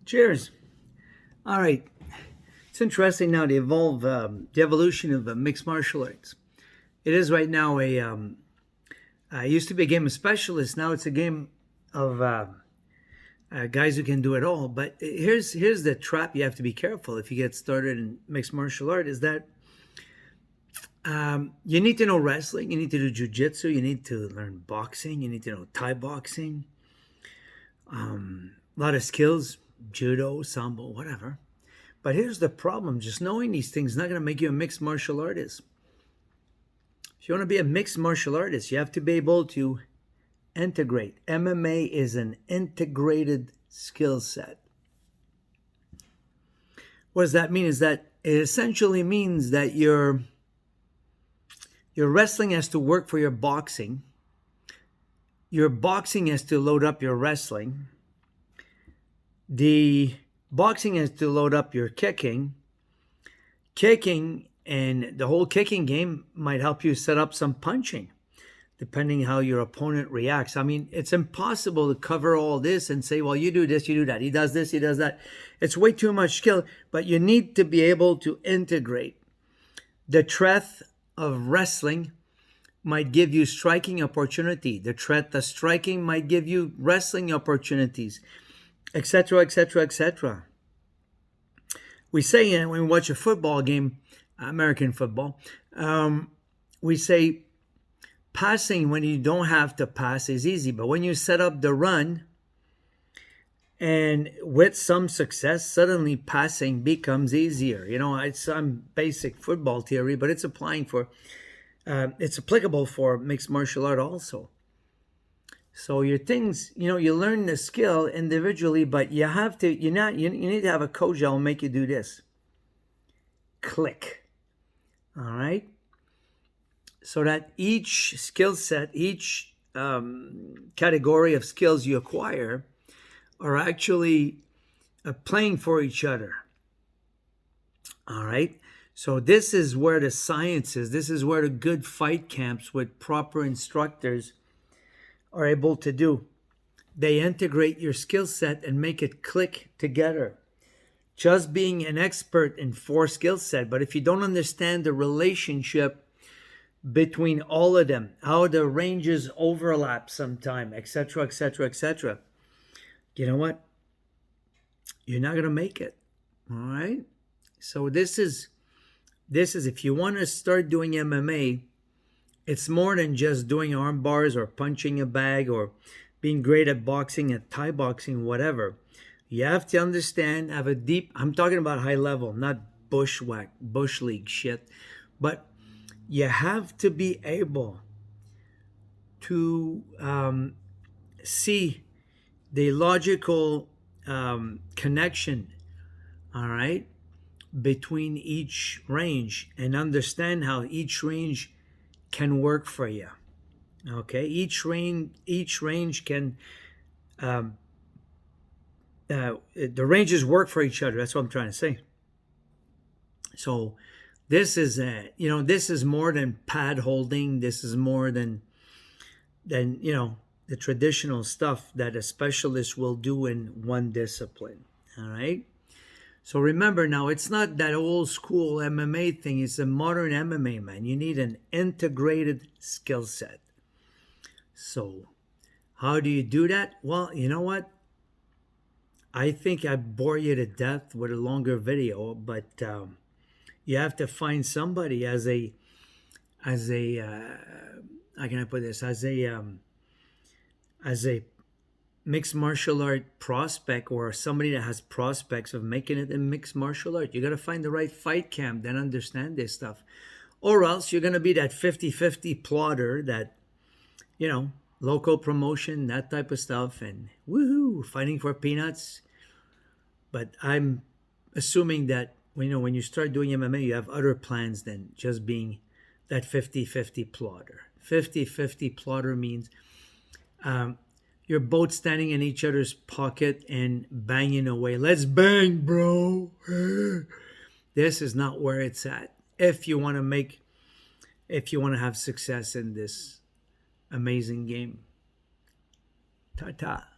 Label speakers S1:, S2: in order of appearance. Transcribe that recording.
S1: Cheers. All right. It's interesting now the evolution of mixed martial arts. It is right now it used to be a game of specialists. Now it's a game of guys who can do it all. But here's the trap you have to be careful if you get started in mixed martial art is that you need to know wrestling, you need to do jujitsu, you need to learn boxing, you need to know Thai boxing, a lot of skills, judo, sambo, whatever. But here's the problem: just knowing these things is not going to make you a mixed martial artist. If you want to be a mixed martial artist, you have to be able to integrate. MMA is an integrated skill set. What does that mean? Is that it essentially means that your wrestling has to work for your boxing has to load up your wrestling, the boxing has to load up your kicking, and the whole kicking game might help you set up some punching depending how your opponent reacts. I mean, it's impossible to cover all this and say, well, you do this, you do that, he does this, he does that. It's way too much skill, but you need to be able to integrate. The threat of wrestling might give you striking opportunity. The threat of striking might give you wrestling opportunities, etc., etc., etc. We say when we watch a football game, American football, we say passing when you don't have to pass is easy, but when you set up the run and with some success, suddenly passing becomes easier. You know, it's some basic football theory, but it's it's applicable for mixed martial art also. So your things, you learn the skill individually, but you have to, you need to have a coach that will make you do this. Click. All right. So that each skill set, each category of skills you acquire are actually playing for each other. All right. So this is where the science is. This is where the good fight camps with proper instructors are able to do. They integrate your skill set and make it click together. Just being an expert in 4 skill set, but if you don't understand the relationship between all of them, how the ranges overlap sometime, etc., etc., etc., you know what? You're not going to make it. All right? So this is if you want to start doing MMA, it's more than just doing arm bars or punching a bag or being great at boxing, at Thai boxing, whatever. You have to understand, have a deep, I'm talking about high level, not bush league shit, but you have to be able to see the logical connection, all right, between each range and understand how each range can work for you. Okay, each range can the ranges work for each other. That's what I'm trying to say. So this is this is more than pad holding. This is more than the traditional stuff that a specialist will do in one discipline. All right. So remember now, it's not that old school MMA thing. It's a modern MMA, man. You need an integrated skill set. So how do you do that? Well, you know what? I think I bore you to death with a longer video, but you have to find somebody as a how can I put this, as a mixed martial art prospect or somebody that has prospects of making it in mixed martial art. You got to find the right fight camp that understand this stuff, or else you're going to be that 50-50 plotter that local promotion, that type of stuff, and woohoo, fighting for peanuts. But I'm assuming that when you start doing MMA, you have other plans than just being that 50-50 plotter. 50-50 plotter means you're both standing in each other's pocket and banging away. Let's bang, bro. This is not where it's at. If you want to have success in this amazing game. Ta-ta.